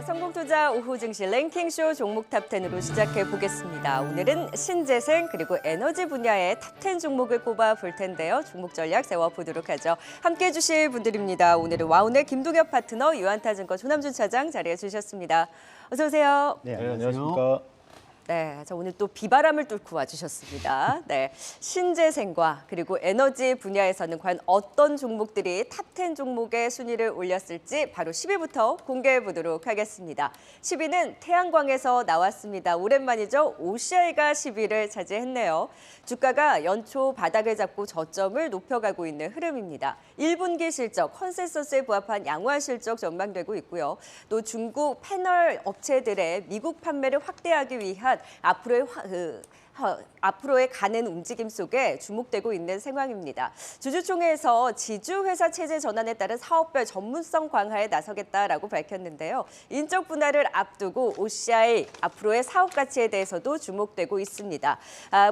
성공투자 오후 증시 랭킹쇼 종목 탑10으로 시작해 보겠습니다. 오늘은 신재생 그리고 에너지 분야의 탑10 종목을 꼽아 볼 텐데요. 종목 전략 세워보도록 하죠. 함께해 주실 분들입니다. 오늘은 와운의 김동엽 파트너, 유한타증권 조남준 차장 자리해 주셨습니다. 어서 오세요. 네, 안녕하십니까. 네, 자 오늘 또 비바람을 뚫고 와주셨습니다. 네, 신재생과 그리고 에너지 분야에서는 과연 어떤 종목들이 탑10 종목의 순위를 올렸을지 바로 10위부터 공개해 보도록 하겠습니다. 10위는 태양광에서 나왔습니다. 오랜만이죠. OCI가 10위를 차지했네요. 주가가 연초 바닥을 잡고 저점을 높여가고 있는 흐름입니다. 1분기 실적, 컨센서스에 부합한 양호한 실적 전망되고 있고요. 또 중국 패널 업체들의 미국 판매를 확대하기 위한 앞으로의 가는 움직임 속에 주목되고 있는 상황입니다. 주주총회에서 지주회사 체제 전환에 따른 사업별 전문성 강화에 나서겠다라고 밝혔는데요. 인적 분할을 앞두고 OCI 앞으로의 사업 가치에 대해서도 주목되고 있습니다.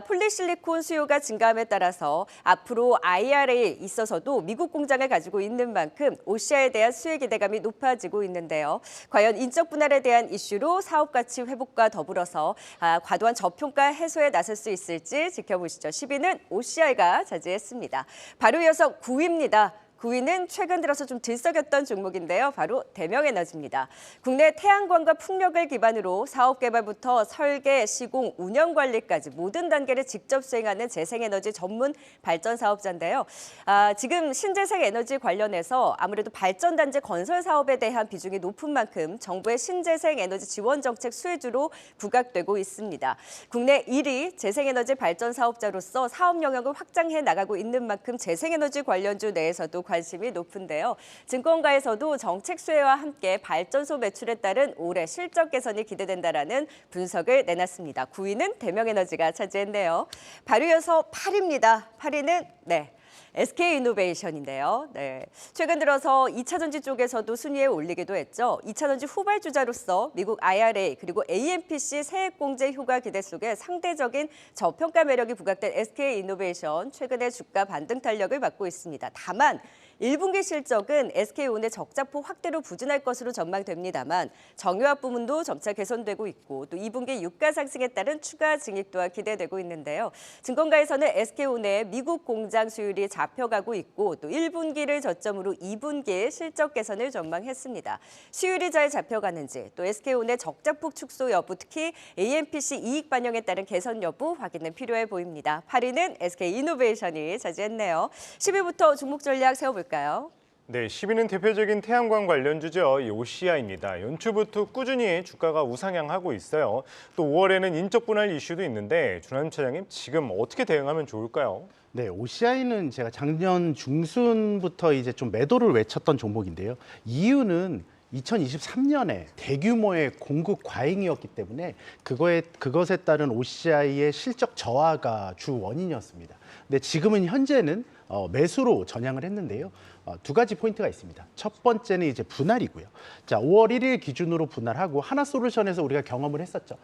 폴리실리콘 수요가 증가함에 따라서 앞으로 IRA에 있어서도 미국 공장을 가지고 있는 만큼 OCI에 대한 수혜 기대감이 높아지고 있는데요. 과연 인적 분할에 대한 이슈로 사업 가치 회복과 더불어서 과도한 저평가 해소에 나설 수 있을지 지켜보시죠. 10위는 OCI가 차지했습니다. 바로 이어서 9위입니다. 9위는 최근 들어서 좀 들썩였던 종목인데요. 바로 대명에너지입니다. 국내 태양광과 풍력을 기반으로 사업 개발부터 설계, 시공, 운영 관리까지 모든 단계를 직접 수행하는 재생에너지 전문 발전 사업자인데요. 지금 신재생 에너지 관련해서 아무래도 발전단지 건설 사업에 대한 비중이 높은 만큼 정부의 신재생 에너지 지원 정책 수혜주로 부각되고 있습니다. 국내 1위 재생에너지 발전 사업자로서 사업 영역을 확장해 나가고 있는 만큼 재생에너지 관련주 내에서도 관심이 높은데요. 증권가에서도 정책 수혜와 함께 발전소 매출에 따른 올해 실적 개선이 기대된다라는 분석을 내놨습니다. 9위는 대명에너지가 차지했네요. 바로 이어서 8위입니다. 8위는 SK이노베이션인데요. 최근 들어서 2차 전지 쪽에서도 순위에 올리기도 했죠. 2차 전지 후발주자로서 미국 IRA 그리고 AMPC 세액공제 효과 기대 속에 상대적인 저평가 매력이 부각된 SK이노베이션 최근에 주가 반등 탄력을 받고 있습니다. 다만 1분기 실적은 SK온의 적자폭 확대로 부진할 것으로 전망됩니다만 정유합 부문도 점차 개선되고 있고 또 2분기 유가 상승에 따른 추가 증액 또한 기대되고 있는데요. 증권가에서는 SK온의 미국 공장 수율이 잡혀가고 있고 또 1분기를 저점으로 2분기 실적 개선을 전망했습니다. 수율이 잘 잡혀가는지 또 SK온의 적자폭 축소 여부 특히 AMPC 이익 반영에 따른 개선 여부 확인은 필요해 보입니다. 8위는 SK이노베이션이 차지했네요. 10위부터 종목 전략 세워볼까요? 네, 10위는 대표적인 태양광 관련주죠. 이 OCI입니다. 연초부터 꾸준히 주가가 우상향하고 있어요. 또 5월에는 인적 분할 이슈도 있는데 조남준 차장님 지금 어떻게 대응하면 좋을까요? 네, OCI는 제가 작년 중순부터 이제 좀 매도를 외쳤던 종목인데요. 이유는 2023년에 대규모의 공급 과잉이었기 때문에 그것에 따른 OCI의 실적 저하가 주 원인이었습니다. 근데 지금은 현재는 매수로 전향을 했는데요. 두 가지 포인트가 있습니다. 첫 번째는 이제 분할이고요. 자, 5월 1일 기준으로 분할하고 하나솔루션에서 우리가 경험을 했었죠.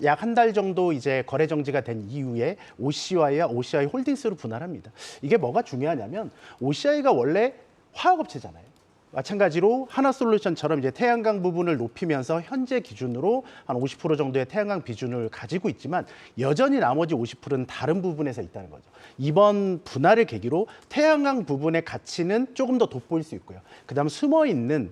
약 한 달 정도 이제 거래 정지가 된 이후에 OCI와 OCI 홀딩스로 분할합니다. 이게 뭐가 중요하냐면 OCI가 원래 화학업체잖아요. 마찬가지로 하나솔루션처럼 이제 태양광 부분을 높이면서 현재 기준으로 한 50% 정도의 태양광 비중을 가지고 있지만 여전히 나머지 50%는 다른 부분에서 있다는 거죠. 이번 분할을 계기로 태양광 부분의 가치는 조금 더 돋보일 수 있고요. 그다음 숨어 있는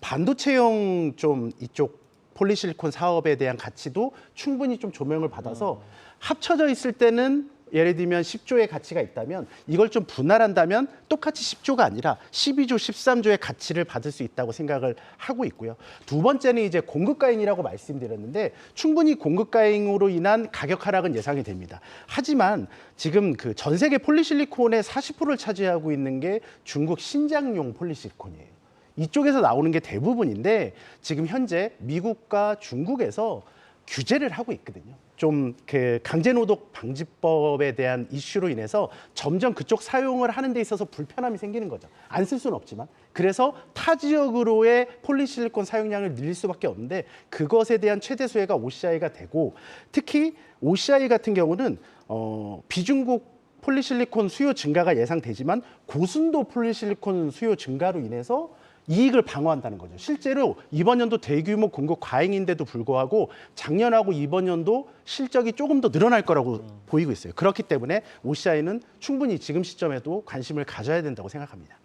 반도체용 좀 이쪽 폴리실리콘 사업에 대한 가치도 충분히 좀 조명을 받아서 합쳐져 있을 때는 예를 들면 10조의 가치가 있다면 이걸 좀 분할한다면 똑같이 10조가 아니라 12조, 13조의 가치를 받을 수 있다고 생각을 하고 있고요. 두 번째는 이제 공급 과잉이라고 말씀드렸는데 충분히 공급 과잉으로 인한 가격 하락은 예상이 됩니다. 하지만 지금 그 전 세계 폴리실리콘의 40%를 차지하고 있는 게 중국 신장용 폴리실리콘이에요. 이쪽에서 나오는 게 대부분인데 지금 현재 미국과 중국에서 규제를 하고 있거든요. 좀 그 강제노동 방지법에 대한 이슈로 인해서 점점 그쪽 사용을 하는 데 있어서 불편함이 생기는 거죠. 안 쓸 수는 없지만. 그래서 타 지역으로의 폴리실리콘 사용량을 늘릴 수밖에 없는데 그것에 대한 최대 수혜가 OCI가 되고 특히 OCI 같은 경우는 비중국 폴리실리콘 수요 증가가 예상되지만 고순도 폴리실리콘 수요 증가로 인해서 이익을 방어한다는 거죠. 실제로 이번 연도 대규모 공급 과잉인데도 불구하고 작년하고 이번 연도 실적이 조금 더 늘어날 거라고 보이고 있어요. 그렇기 때문에 OCI는 충분히 지금 시점에도 관심을 가져야 된다고 생각합니다.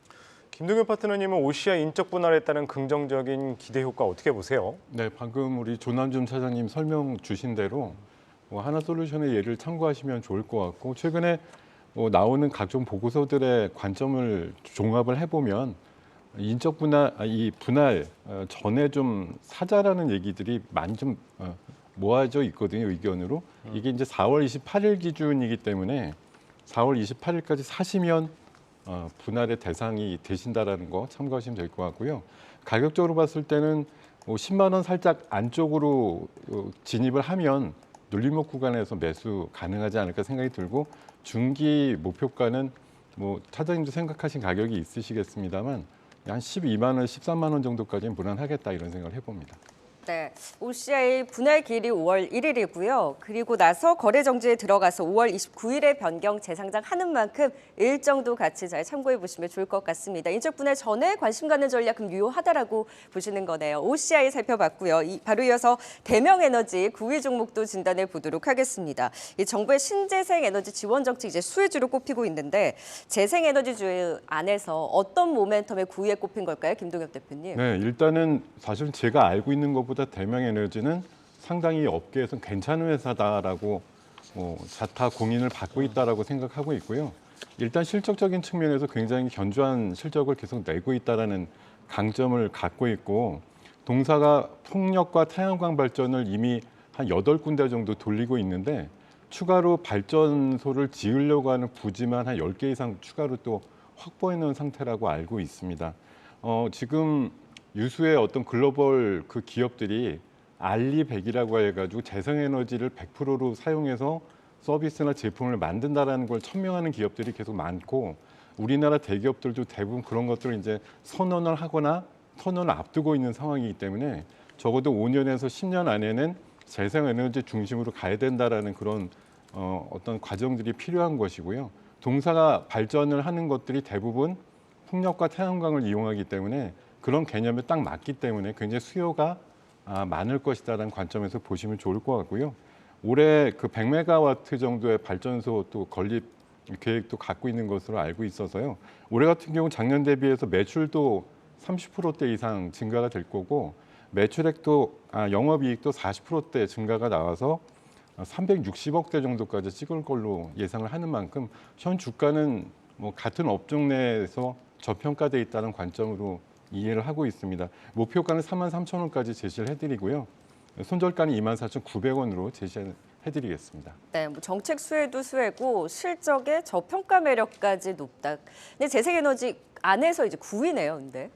김동현 파트너님은 OCI 인적 분할에 따른 긍정적인 기대 효과 어떻게 보세요? 네, 방금 우리 조남준 차장님 설명 주신 대로 하나솔루션의 예를 참고하시면 좋을 것 같고 최근에 나오는 각종 보고서들의 관점을 종합을 해보면 인적 분할, 이 분할 전에 좀 사자라는 얘기들이 많이 좀 모아져 있거든요, 의견으로. 이게 이제 4월 28일 기준이기 때문에 4월 28일까지 사시면 분할의 대상이 되신다라는 거 참고하시면 될 것 같고요. 가격적으로 봤을 때는 10만 원 살짝 안쪽으로 진입을 하면 눌림목 구간에서 매수 가능하지 않을까 생각이 들고 중기 목표가는 뭐 차장님도 생각하신 가격이 있으시겠습니다만 한 12만 원, 13만 원 정도까지는 무난하겠다 이런 생각을 해봅니다. 네, OCI 분할 기일이 5월 1일이고요. 그리고 나서 거래 정지에 들어가서 5월 29일에 변경 재상장하는 만큼 일정도 같이 잘 참고해 보시면 좋을 것 같습니다. 인적 분할 전에 관심 갖는 전략 그럼 유효하다라고 보시는 거네요. OCI 살펴봤고요. 바로 이어서 대명에너지 9위 종목도 진단해 보도록 하겠습니다. 이 정부의 신재생 에너지 지원 정책 이제 수혜주로 꼽히고 있는데 재생에너지주 안에서 어떤 모멘텀에 9위에 꼽힌 걸까요, 김동엽 대표님? 네, 일단은 사실 제가 알고 있는 것보다 대명에너지는 상당히 업계에서 괜찮은 회사다라고 자타 공인을 받고 있다라고 생각하고 있고요. 일단 실적적인 측면에서 굉장히 견조한 실적을 계속 내고 있다라는 강점을 갖고 있고 동사가 풍력과 태양광 발전을 이미 한 8군데 정도 돌리고 있는데 추가로 발전소를 지으려고 하는 부지만 한 10개 이상 추가로 또 확보해 놓은 상태라고 알고 있습니다. 지금 유수의 어떤 글로벌 그 기업들이 알리100이라고 해가지고 재생에너지를 100%로 사용해서 서비스나 제품을 만든다라는 걸 천명하는 기업들이 계속 많고 우리나라 대기업들도 대부분 그런 것들을 이제 선언을 하거나 선언을 앞두고 있는 상황이기 때문에 적어도 5년에서 10년 안에는 재생에너지 중심으로 가야 된다라는 그런 어떤 과정들이 필요한 것이고요. 동사가 발전을 하는 것들이 대부분 풍력과 태양광을 이용하기 때문에 그런 개념에 딱 맞기 때문에 굉장히 수요가 많을 것이다라는 관점에서 보시면 좋을 것 같고요. 올해 그 100메가와트 정도의 발전소 또 건립 계획도 갖고 있는 것으로 알고 있어서요. 올해 같은 경우 작년 대비해서 매출도 30%대 이상 증가가 될 거고 매출액도 영업이익도 40%대 증가가 나와서 360억대 정도까지 찍을 걸로 예상을 하는 만큼 현 주가는 뭐 같은 업종 내에서 저평가돼 있다는 관점으로 이해를 하고 있습니다. 목표가는 33,000원까지 제시를 해드리고요. 손절가는 24,900원으로 제시해드리겠습니다. 네, 뭐 정책 수혜도 수혜고 실적의 저평가 매력까지 높다. 근데 재생에너지 안에서 이제 9위네요, 근데.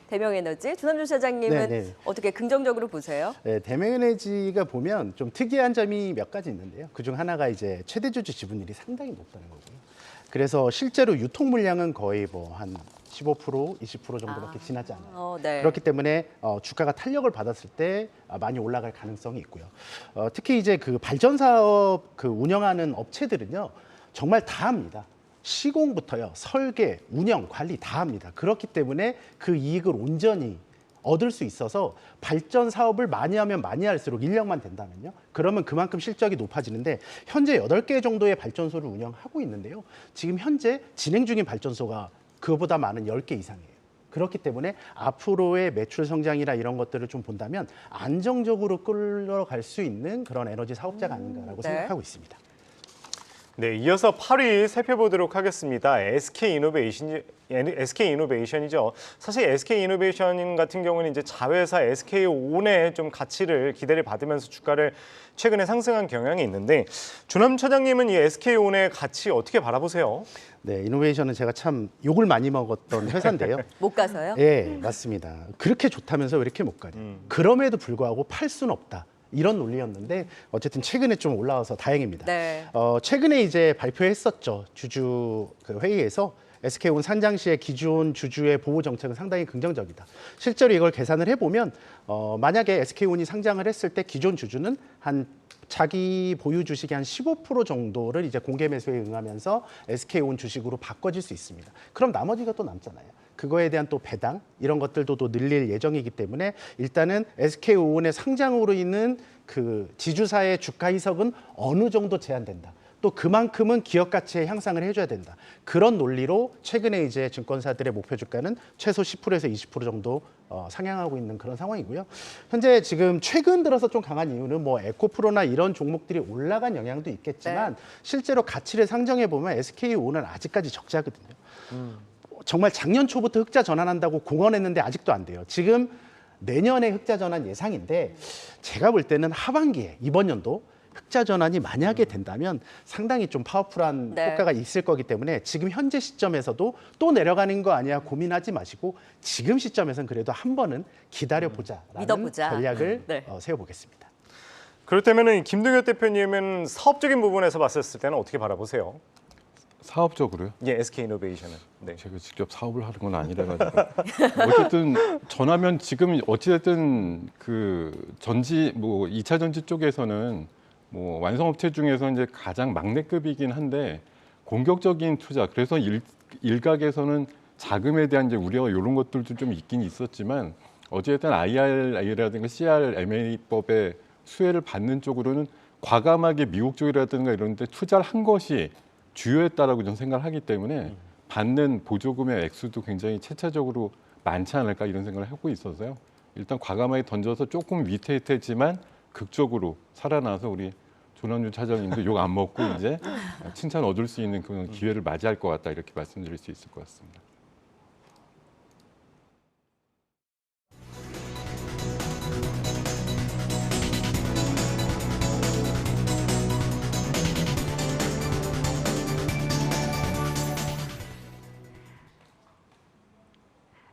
대명에너지 조남준 차장님은 네네. 어떻게 긍정적으로 보세요? 네, 대명에너지가 보면 좀 특이한 점이 몇 가지 있는데요. 그중 하나가 이제 최대주주 지분율이 상당히 높다는 거고요. 그래서 실제로 유통 물량은 거의 뭐 한 15%, 20% 정도밖에 지나지 않아요. 네. 그렇기 때문에 주가가 탄력을 받았을 때 많이 올라갈 가능성이 있고요. 특히 이제 그 발전 사업 그 운영하는 업체들은요, 정말 다 합니다. 시공부터요, 설계, 운영, 관리 다 합니다. 그렇기 때문에 그 이익을 온전히 얻을 수 있어서 발전 사업을 많이 하면 많이 할수록 인력만 된다면요. 그러면 그만큼 실적이 높아지는데 현재 8개 정도의 발전소를 운영하고 있는데요. 지금 현재 진행 중인 발전소가 그보다 많은 10개 이상이에요. 그렇기 때문에 앞으로의 매출 성장이나 이런 것들을 좀 본다면 안정적으로 끌어갈 수 있는 그런 에너지 사업자가 아닌가라고 네. 생각하고 있습니다. 네, 이어서 8위 살펴보도록 하겠습니다. SK이노베이션이죠. 사실 SK이노베이션 같은 경우는 이제 자회사 SK온의 좀 가치를 기대를 받으면서 주가를 최근에 상승한 경향이 있는데 조남 차장님은 이 SK온의 가치 어떻게 바라보세요? 네, 이노베이션은 제가 참 욕을 많이 먹었던 회사인데요. 못 가서요? 예, 맞습니다. 그렇게 좋다면서 왜 이렇게 못 가냐. 그럼에도 불구하고 팔 수는 없다. 이런 논리였는데 어쨌든 최근에 좀 올라와서 다행입니다. 네. 최근에 이제 발표했었죠. 주주 그 회의에서 SK온 상장 시의 기존 주주의 보호 정책은 상당히 긍정적이다. 실제로 이걸 계산을 해보면 만약에 SK온이 상장을 했을 때 기존 주주는 한 자기 보유 주식의 한 15% 정도를 이제 공개 매수에 응하면서 SK온 주식으로 바꿔질 수 있습니다. 그럼 나머지가 또 남잖아요. 그거에 대한 또 배당 이런 것들도 또 늘릴 예정이기 때문에 일단은 SK오온의 상장으로 있는 그 지주사의 주가 희석은 어느 정도 제한된다. 또 그만큼은 기업 가치의 향상을 해줘야 된다. 그런 논리로 최근에 이제 증권사들의 목표 주가는 최소 10%에서 20% 정도 상향하고 있는 그런 상황이고요. 현재 지금 최근 들어서 좀 강한 이유는 뭐 에코프로나 이런 종목들이 올라간 영향도 있겠지만 실제로 가치를 상정해 보면 SK오온은 아직까지 적자거든요. 정말 작년 초부터 흑자 전환한다고 공언했는데 아직도 안 돼요. 지금 내년에 흑자 전환 예상인데 제가 볼 때는 하반기에 이번 연도 흑자 전환이 만약에 된다면 상당히 좀 파워풀한 네. 효과가 있을 거기 때문에 지금 현재 시점에서도 또 내려가는 거 아니야 고민하지 마시고 지금 시점에서는 그래도 한 번은 기다려보자라는 믿어보자. 전략을 네. 세워보겠습니다. 그렇다면 김동엽 대표님은 사업적인 부분에서 봤을 때는 어떻게 바라보세요? 사업적으로요? 예, SK이노베이션은. 네. 제가 직접 사업을 하는 건 아니라 가지고 어쨌든 전하면 지금 어찌됐든 그 전지 뭐 2차 전지 쪽에서는 뭐 완성업체 중에서 이제 가장 막내급이긴 한데 공격적인 투자 그래서 일각에서는 자금에 대한 이제 우려 이런 것들도 좀 있긴 있었지만 어쨌든 IRA라든가 CRMA법의 수혜를 받는 쪽으로는 과감하게 미국 쪽이라든가 이런 데 투자를 한 것이 주요했다라고 저는 생각을 하기 때문에 받는 보조금의 액수도 굉장히 체차적으로 많지 않을까 이런 생각을 하고 있어서요. 일단 과감하게 던져서 조금 위태했지만 극적으로 살아나서 우리 조남주 차장님도 욕 안 먹고 이제 칭찬 얻을 수 있는 그런 기회를 맞이할 것 같다 이렇게 말씀드릴 수 있을 것 같습니다.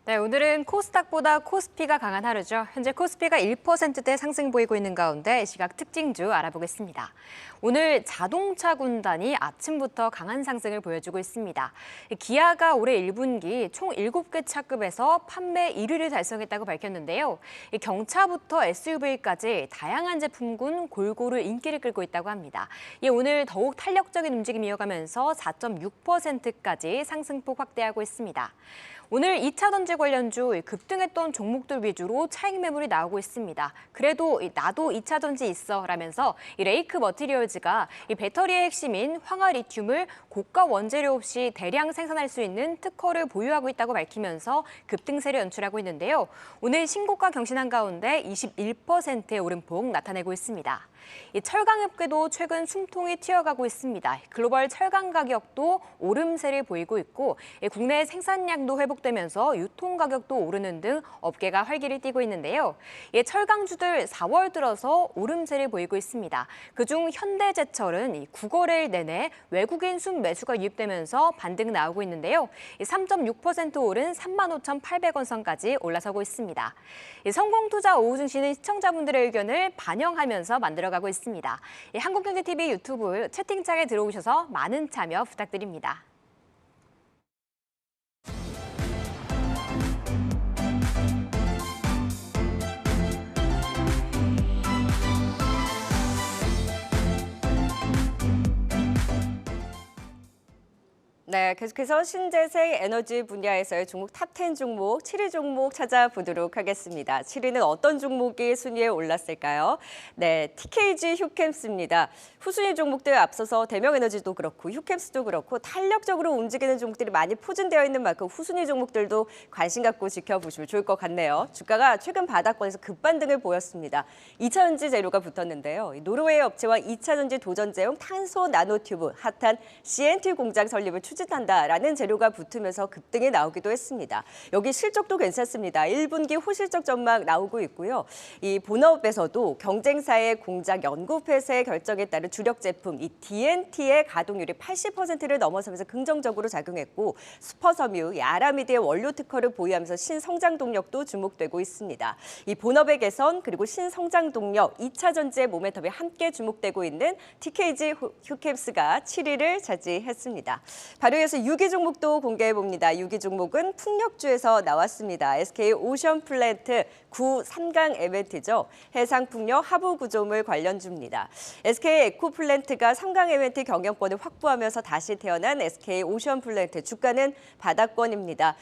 네, 오늘은 코스닥보다 코스피가 강한 하루죠. 현재 코스피가 1%대 상승 보이고 있는 가운데 시각 특징주 알아보겠습니다. 오늘 자동차 군단이 아침부터 강한 상승을 보여주고 있습니다. 기아가 올해 1분기 총 7개 차급에서 판매 1위를 달성했다고 밝혔는데요. 경차부터 SUV까지 다양한 제품군 골고루 인기를 끌고 있다고 합니다. 오늘 더욱 탄력적인 움직임이 이어가면서 4.6%까지 상승폭 확대하고 있습니다. 오늘 2차 전지 관련주 급등했던 종목들 위주로 차익 매물이 나오고 있습니다. 그래도 나도 2차 전지 있어 라면서 레이크 머티리얼즈가 배터리의 핵심인 황화 리튬을 고가 원재료 없이 대량 생산할 수 있는 특허를 보유하고 있다고 밝히면서 급등세를 연출하고 있는데요. 오늘 신고가 경신한 가운데 21%의 오름폭 나타내고 있습니다. 철강업계도 최근 숨통이 튀어가고 있습니다. 글로벌 철강 가격도 오름세를 보이고 있고 국내 생산량도 회복되면서 유통 가격도 오르는 등 업계가 활기를 띠고 있는데요. 철강주들 4월 들어서 오름세를 보이고 있습니다. 그중 현대제철은 9거래일 내내 외국인 순매수가 유입되면서 반등 나오고 있는데요. 3.6% 오른 35,800원 선까지 올라서고 있습니다. 성공투자 오후 증시는 시청자분들의 의견을 반영하면서 만들어가고 있습니다. 한국경제TV 유튜브 채팅창에 들어오셔서 많은 참여 부탁드립니다. 네, 계속해서 신재생 에너지 분야에서의 종목 탑10 종목, 7위 종목 찾아보도록 하겠습니다. 7위는 어떤 종목이 순위에 올랐을까요? 네, TKG 휴캠스입니다. 후순위 종목들 앞서서 대명에너지도 그렇고 휴캠스도 그렇고 탄력적으로 움직이는 종목들이 많이 포진되어 있는 만큼 후순위 종목들도 관심 갖고 지켜보시면 좋을 것 같네요. 주가가 최근 바닥권에서 급반등을 보였습니다. 2차 전지 재료가 붙었는데요. 노르웨이 업체와 2차 전지 도전제용 탄소 나노튜브, 핫한 CNT 공장 설립을 추진한다라는 재료가 붙으면서 급등이 나오기도 했습니다. 여기 실적도 괜찮습니다. 1분기 호실적 전망 나오고 있고요. 이 본업에서도 경쟁사의 공장 연구 폐쇄 결정에 따른 주력 제품 이 DNT의 가동률이 80%를 넘어서면서 긍정적으로 작용했고 슈퍼섬유, 아라미드의 원료 특허를 보유하면서 신성장 동력도 주목되고 있습니다. 이 본업의 개선 그리고 신성장 동력, 2차 전지의 모멘텀이 함께 주목되고 있는 TKG 휴캠스가 7위를 차지했습니다. 자료에서 6위 종목도 공개해 봅니다. 6위 종목은 풍력주에서 나왔습니다. SK 오션플랜트 9 3강 MNT죠. 해상풍력 하부구조물 관련주입니다. SK 에코플랜트가 3강 MNT 경영권을 확보하면서 다시 태어난 SK 오션플랜트 주가는 바닥권입니다.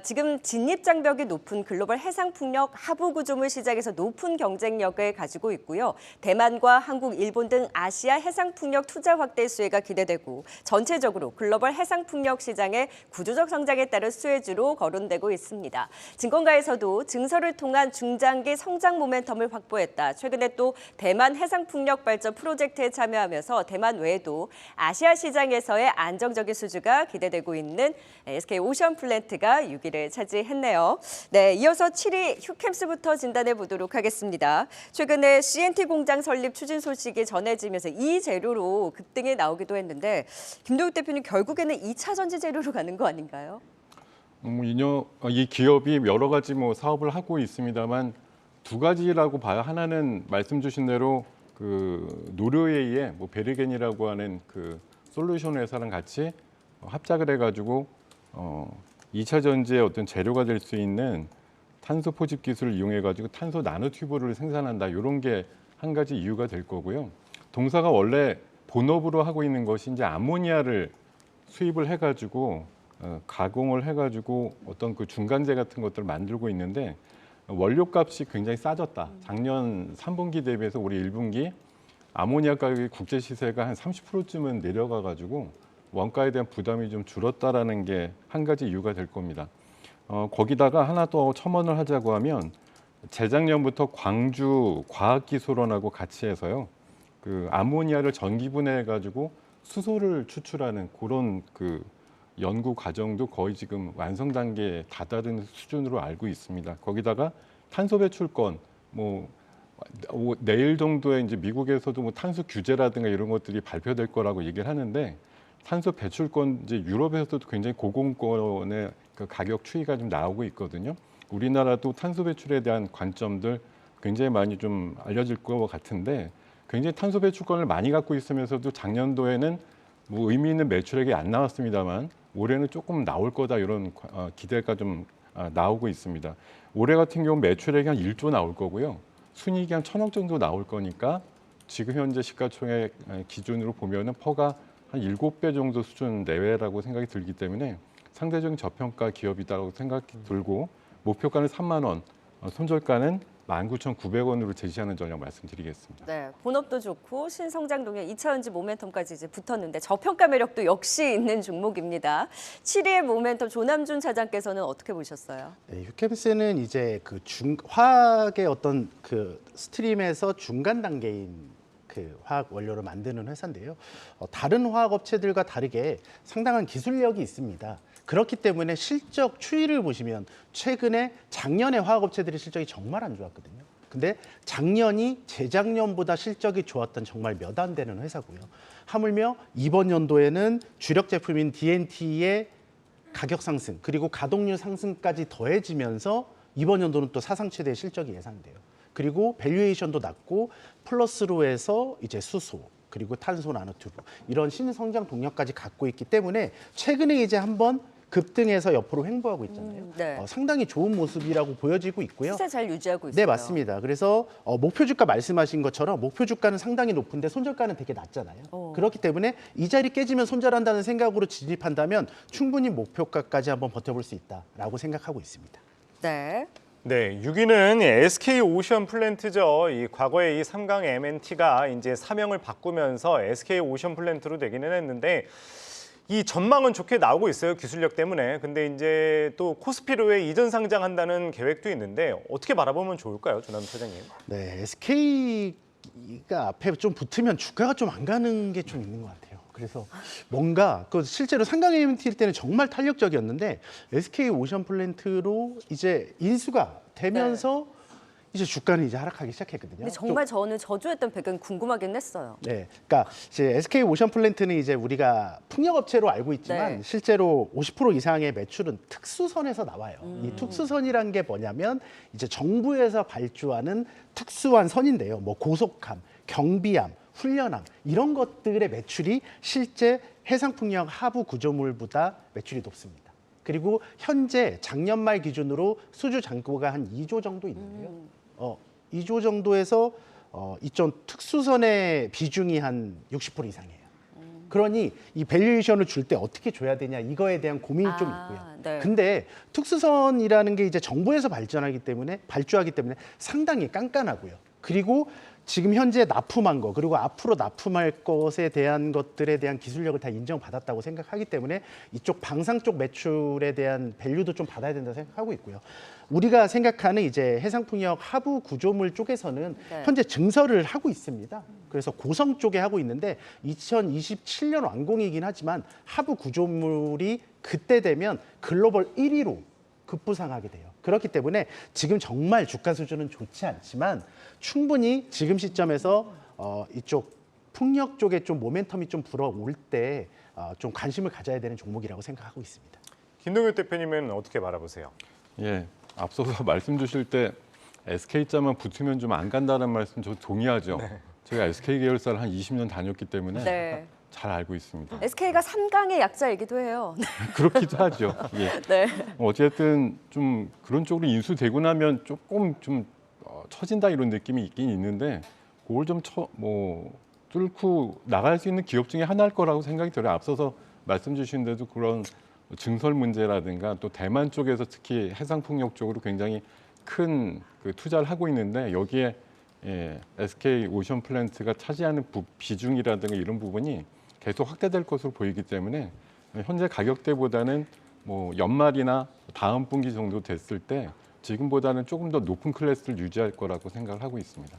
지금 진입장벽이 높은 글로벌 해상풍력 하부구조물 시장에서 높은 경쟁력을 가지고 있고요. 대만과 한국, 일본 등 아시아 해상풍력 투자 확대 수혜가 기대되고 전체적으로 글로벌 해상풍력 시장의 구조적 성장에 따른 수혜주로 거론되고 있습니다. 증권가에서도 증설을 통한 중장기 성장 모멘텀을 확보했다. 최근에 또 대만 해상풍력 발전 프로젝트에 참여하면서 대만 외에도 아시아 시장에서의 안정적인 수주가 기대되고 있는 SK 오션플랜트가 6위를 차지했네요. 네, 이어서 7위 휴캠스부터 진단해 보도록 하겠습니다. 최근에 CNT 공장 설립 추진 소식이 전해지면서 이 재료로 급등이 나오기도 했는데 김도욱 대표님 결국에는 2차 전지 재료로 가는 거 아닌가요? 이 기업이 여러 가지 사업을 하고 있습니다만 두 가지라고 봐요. 하나는 말씀 주신 대로 그 노르웨이의 베르겐이라고 하는 그 솔루션 회사랑 같이 합작을 해가지고 2차 전지의 어떤 재료가 될 수 있는 탄소 포집 기술을 이용해가지고 탄소 나노튜브를 생산한다. 이런 게 한 가지 이유가 될 거고요. 동사가 원래 본업으로 하고 있는 것이 이제 아모니아를 수입을 해가지고 가공을 해가지고 어떤 그 중간재 같은 것들을 만들고 있는데 원료값이 굉장히 싸졌다. 작년 3분기 대비해서 올해 1분기 아모니아 가격의 국제 시세가 한 30%쯤은 내려가가지고 원가에 대한 부담이 좀 줄었다라는 게 한 가지 이유가 될 겁니다. 거기다가 하나 더 첨언을 하자고 하면 재작년부터 광주 과학기술원하고 같이 해서요. 그 아모니아를 전기분해해가지고 수소를 추출하는 그런 그 연구 과정도 거의 지금 완성 단계에 다다른 수준으로 알고 있습니다. 거기다가 탄소 배출권, 내일 정도에 이제 미국에서도 탄소 규제라든가 이런 것들이 발표될 거라고 얘기를 하는데 탄소 배출권 이제 유럽에서도 굉장히 고공권의 그 가격 추이가 좀 나오고 있거든요. 우리나라도 탄소 배출에 대한 관점들 굉장히 많이 좀 알려질 것 같은데 굉장히 탄소 배출권을 많이 갖고 있으면서도 작년도에는 의미 있는 매출액이 안 나왔습니다만 올해는 조금 나올 거다 이런 기대가 좀 나오고 있습니다. 올해 같은 경우 매출액이 한 1조 나올 거고요. 순이익이 한 1,000억 정도 나올 거니까 지금 현재 시가총액 기준으로 보면은 퍼가 한 7배 정도 수준 내외라고 생각이 들기 때문에 상대적인 저평가 기업이다라고 생각이 들고 목표가는 3만 원, 손절가는 19,900원으로 제시하는 전략 말씀드리겠습니다. 네, 본업도 좋고 신성장 동력 2차 전지 모멘텀까지 이제 붙었는데 저평가 매력도 역시 있는 종목입니다. 7위의 모멘텀 조남준 차장께서는 어떻게 보셨어요? 네, 휴캠스는 이제 그 화학의 어떤 그 스트림에서 중간 단계인 그 화학 원료를 만드는 회사인데요. 다른 화학 업체들과 다르게 상당한 기술력이 있습니다. 그렇기 때문에 실적 추이를 보시면 최근에 작년에 화학업체들의 실적이 정말 안 좋았거든요. 근데 작년이 재작년보다 실적이 좋았던 정말 몇 안 되는 회사고요. 하물며 이번 연도에는 주력 제품인 DNT의 가격 상승 그리고 가동률 상승까지 더해지면서 이번 연도는 또 사상 최대의 실적이 예상돼요. 그리고 밸류에이션도 낮고 플러스로 해서 이제 수소 그리고 탄소 나노튜브 이런 신성장 동력까지 갖고 있기 때문에 최근에 이제 한번 급등해서 옆으로 횡보하고 있잖아요. 네. 상당히 좋은 모습이라고 보여지고 있고요. 시세 잘 유지하고 있어요. 네, 맞습니다. 그래서 목표 주가 말씀하신 것처럼 목표 주가는 상당히 높은데 손절가는 되게 낮잖아요. 그렇기 때문에 이 자리 깨지면 손절한다는 생각으로 진입한다면 충분히 목표가까지 한번 버텨볼 수 있다라고 생각하고 있습니다. 네. 네, 6위는 SK 오션 플랜트죠. 이 과거에 이 3강 MNT가 이제 사명을 바꾸면서 SK 오션 플랜트로 되기는 했는데 이 전망은 좋게 나오고 있어요. 기술력 때문에. 근데 이제 또 코스피로에 이전 상장한다는 계획도 있는데 어떻게 바라보면 좋을까요, 조남 차장님? 네, SK가 앞에 좀 붙으면 주가가 좀 안 가는 게 좀 있는 것 같아요. 그래서 뭔가 그 실제로 상강 MNT일 때는 정말 탄력적이었는데 SK 오션 플랜트로 이제 인수가 되면서 이제 주가는 이제 하락하기 시작했거든요. 근데 정말 저는 저주했던 배경이 궁금하긴 했어요. 네, 그러니까 이제 SK 오션 플랜트는 이제 우리가 풍력업체로 알고 있지만 네. 실제로 50% 이상의 매출은 특수선에서 나와요. 이 특수선이란 게 뭐냐면 이제 정부에서 발주하는 특수한 선인데요. 뭐 고속함, 경비함, 훈련함 이런 것들의 매출이 실제 해상풍력 하부 구조물보다 매출이 높습니다. 그리고 현재 작년 말 기준으로 수주 잔고가 한 2조 정도 있는데요. 2조 정도에서 이쪽 특수선의 비중이 한 60% 이상이에요. 그러니 이 밸류에이션을 줄 때 어떻게 줘야 되냐 이거에 대한 고민이 좀 있고요. 네. 근데 특수선이라는 게 이제 정부에서 발주하기 때문에 상당히 깐깐하고요. 그리고 지금 현재 납품한 거 그리고 앞으로 납품할 것에 대한 것들에 대한 기술력을 다 인정받았다고 생각하기 때문에 이쪽 방산 쪽 매출에 대한 밸류도 좀 받아야 된다고 생각하고 있고요. 우리가 생각하는 이제 해상풍력 하부 구조물 쪽에서는 네. 현재 증설을 하고 있습니다. 그래서 고성 쪽에 하고 있는데 2027년 완공이긴 하지만 하부 구조물이 그때 되면 글로벌 1위로 급부상하게 돼요. 그렇기 때문에 지금 정말 주가 수준은 좋지 않지만 충분히 지금 시점에서 이쪽 풍력 쪽에 좀 모멘텀이 좀 불어올 때 좀 관심을 가져야 되는 종목이라고 생각하고 있습니다. 김동엽 대표님은 어떻게 바라보세요? 예, 앞서서 말씀 주실 때 SK자만 붙으면 좀 안 간다는 말씀 저 동의하죠. 제가 SK 계열사를 한 20년 다녔기 때문에 네. 잘 알고 있습니다. SK가 3강의 약자이기도 해요. 그렇기도 하죠. 예. 네. 어쨌든 좀 그런 쪽으로 인수되고 나면 조금 좀 처진다 이런 느낌이 있긴 있는데 그걸 좀 뚫고 나갈 수 있는 기업 중에 하나일 거라고 생각이 들어요. 앞서서 말씀 주신 데도 그런 증설 문제라든가 또 대만 쪽에서 특히 해상풍력 쪽으로 굉장히 큰 그 투자를 하고 있는데 여기에 SK 오션 플랜트가 차지하는 비중이라든가 이런 부분이 계속 확대될 것으로 보이기 때문에 현재 가격대보다는 연말이나 다음 분기 정도 됐을 때 지금보다는 조금 더 높은 클래스를 유지할 거라고 생각을 하고 있습니다.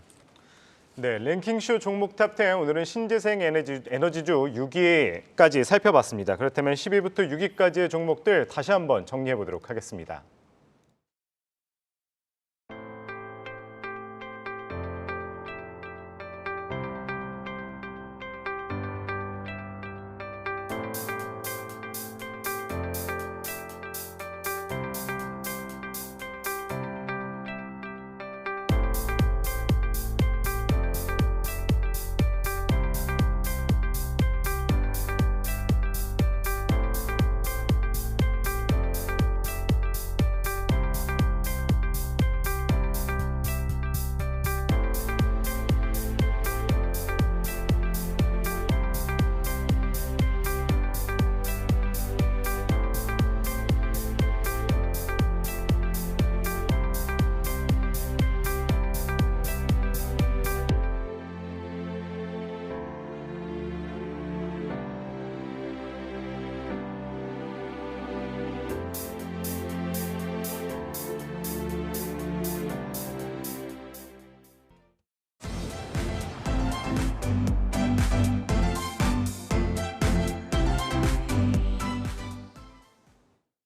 네, 랭킹쇼 종목 탑10 오늘은 신재생 에너지주 6위까지 살펴봤습니다. 그렇다면 10위부터 6위까지의 종목들 다시 한번 정리해 보도록 하겠습니다.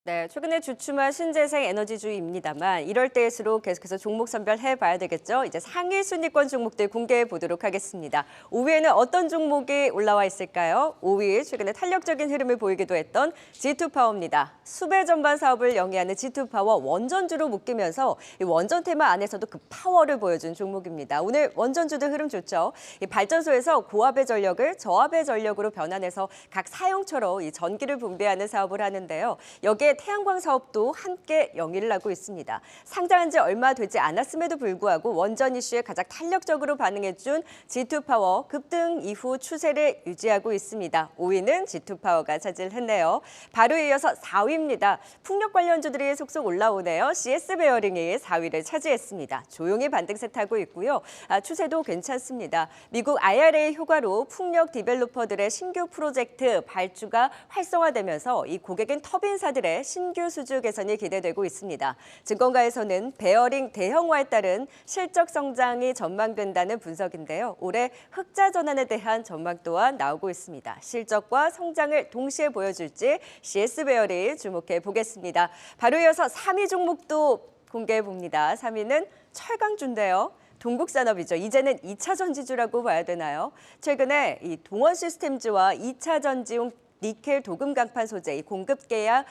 네, 최근에 주춤한 신재생 에너지주입니다만 이럴 때일수록 계속해서 종목 선별해 봐야 되겠죠. 이제 상위 순위권 종목들 공개해 보도록 하겠습니다. 5위에는 어떤 종목이 올라와 있을까요? 5위, 최근에 탄력적인 흐름을 보이기도 했던 G2파워입니다. 수배 전반 사업을 영위하는 G2파워 원전주로 묶이면서 이 원전 테마 안에서도 그 파워를 보여준 종목입니다. 오늘 원전주도 흐름 좋죠. 이 발전소에서 고압의 전력을 저압의 전력으로 변환해서 각 사용처로 이 전기를 분배하는 사업을 하는데요. 여기에 태양광 사업도 함께 영위를 하고 있습니다. 상장한 지 얼마 되지 않았음에도 불구하고 원전 이슈에 가장 탄력적으로 반응해준 G2파워 급등 이후 추세를 유지하고 있습니다. 5위는 G2파워가 차지했네요. 바로 이어서 4위입니다. 풍력 관련주들이 속속 올라오네요. CS 베어링이 4위를 차지했습니다. 조용히 반등세 타고 있고요. 추세도 괜찮습니다. 미국 IRA 효과로 풍력 디벨로퍼들의 신규 프로젝트 발주가 활성화되면서 이 고객인 터빈사들의 신규 수주 개선이 기대되고 있습니다. 증권가에서는 베어링 대형화에 따른 실적 성장이 전망된다는 분석인데요. 올해 흑자 전환에 대한 전망 또한 나오고 있습니다. 실적과 성장을 동시에 보여줄지 CS 베어링 주목해 보겠습니다. 바로 이어서 3위 종목도 공개해 봅니다. 3위는 철강주인데요. 동국산업이죠. 이제는 2차 전지주라고 봐야 되나요? 최근에 이 동원 시스템즈와 2차 전지용 니켈 도금 강판 소재 이 공급 계약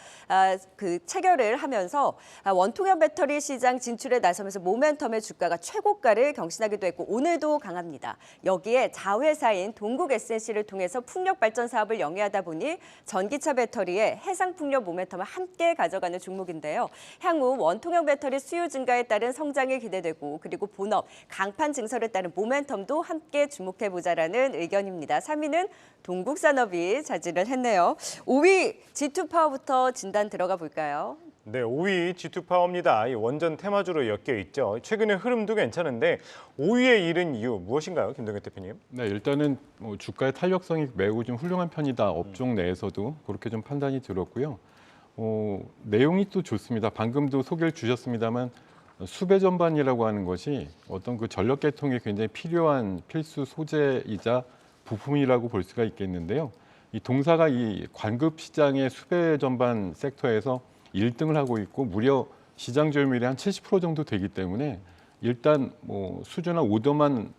체결을 하면서 원통형 배터리 시장 진출에 나서면서 모멘텀의 주가가 최고가를 경신하기도 했고 오늘도 강합니다. 여기에 자회사인 동국 SNC를 통해서 풍력 발전 사업을 영위하다 보니 전기차 배터리의 해상 풍력 모멘텀을 함께 가져가는 종목인데요. 향후 원통형 배터리 수요 증가에 따른 성장이 기대되고 그리고 본업, 강판 증설에 따른 모멘텀도 함께 주목해보자라는 의견입니다. 3위는 동국산업이 차지를 했네요. 5위 G2파워부터 진단 들어가 볼까요? 네, 5위 G2파워입니다. 이 원전 테마주로 엮여 있죠. 최근에 흐름도 괜찮은데 5위에 이른 이유 무엇인가요, 김동현 대표님? 네, 일단은 주가의 탄력성이 매우 좀 훌륭한 편이다. 업종 내에서도 그렇게 좀 판단이 들었고요. 내용이 또 좋습니다. 방금도 소개를 주셨습니다만 수배 전반이라고 하는 것이 어떤 그 전력 계통에 굉장히 필요한 필수 소재이자 부품이라고 볼 수가 있겠는데요. 이 동사가 이 관급 시장의 수배 전반 섹터에서 1등을 하고 있고 무려 시장 점유율이 한 70% 정도 되기 때문에 일단 수주나 오더만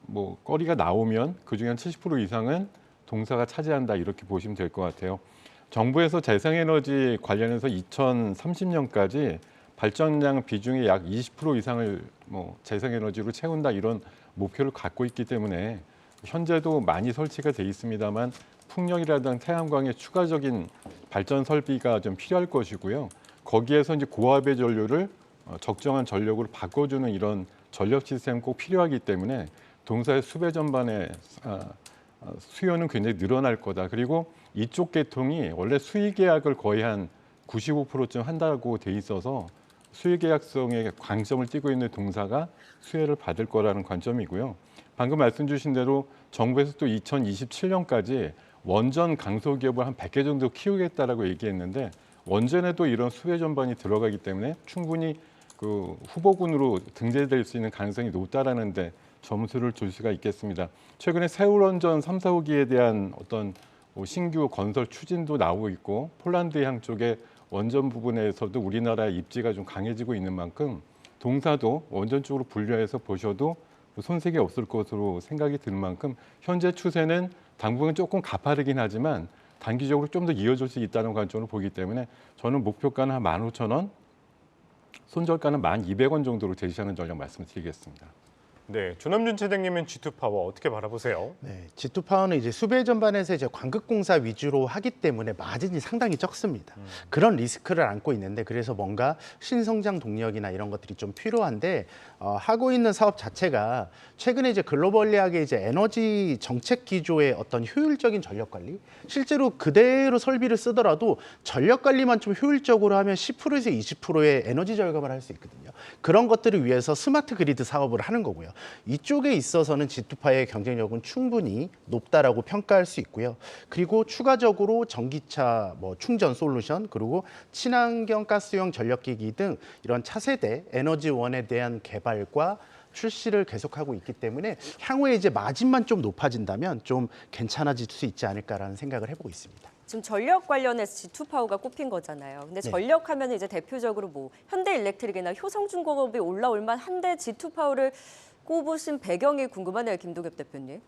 거리가 나오면 그중에 한 70% 이상은 동사가 차지한다 이렇게 보시면 될 것 같아요. 정부에서 재생에너지 관련해서 2030년까지 발전량 비중의 약 20% 이상을 재생에너지로 채운다 이런 목표를 갖고 있기 때문에 현재도 많이 설치가 돼 있습니다만 풍력이라든가 태양광의 추가적인 발전 설비가 좀 필요할 것이고요. 거기에서 이제 고압의 전류를 적정한 전력으로 바꿔주는 이런 전력 시스템 꼭 필요하기 때문에 동사의 수배 전반의 수요는 굉장히 늘어날 거다. 그리고 이쪽 계통이 원래 수의 계약을 거의 한 95%쯤 한다고 돼 있어서 수의 계약성에 강점을 띠고 있는 동사가 수혜를 받을 거라는 관점이고요. 방금 말씀 주신 대로 정부에서 또 2027년까지 원전 강소기업을 한 100개 정도 키우겠다라고 얘기했는데 원전에도 이런 수혜 전반이 들어가기 때문에 충분히 그 후보군으로 등재될 수 있는 가능성이 높다라는 데 점수를 줄 수가 있겠습니다. 최근에 세월원전 3, 4호기에 대한 어떤 신규 건설 추진도 나오고 있고 폴란드향 쪽에 원전 부분에서도 우리나라의 입지가 좀 강해지고 있는 만큼 동사도 원전 쪽으로 분류해서 보셔도 손색이 없을 것으로 생각이 드는 만큼 현재 추세는 당분간 조금 가파르긴 하지만 단기적으로 좀 더 이어질 수 있다는 관점으로 보기 때문에 저는 목표가는 한 15,000원, 손절가는 1,200원 정도로 제시하는 전략 말씀드리겠습니다. 네, 조남준 차장님은 G2파워 어떻게 바라보세요? 네, G2파워는 이제 수배 전반에서 이제 관급공사 위주로 하기 때문에 마진이 상당히 적습니다. 그런 리스크를 안고 있는데 그래서 뭔가 신성장 동력이나 이런 것들이 좀 필요한데 하고 있는 사업 자체가 최근에 이제 글로벌리하게 이제 에너지 정책 기조의 어떤 효율적인 전력 관리, 실제로 그대로 설비를 쓰더라도 전력 관리만 좀 효율적으로 하면 10%에서 20%의 에너지 절감을 할 수 있거든요. 그런 것들을 위해서 스마트 그리드 사업을 하는 거고요. 이쪽에 있어서는 G2파의 경쟁력은 충분히 높다라고 평가할 수 있고요. 그리고 추가적으로 전기차 충전 솔루션 그리고 친환경 가스용 전력기기 등 이런 차세대 에너지원에 대한 개발과 출시를 계속하고 있기 때문에 향후에 이제 마진만 좀 높아진다면 좀 괜찮아질 수 있지 않을까라는 생각을 해보고 있습니다. 지금 전력 관련해서 G2파워가 꼽힌 거잖아요. 근데 네. 전력하면 이제 대표적으로 현대일렉트릭이나 효성중공업이 올라올 만한데 G2파워를 꼽으신 배경이 궁금하네요, 김동엽 대표님.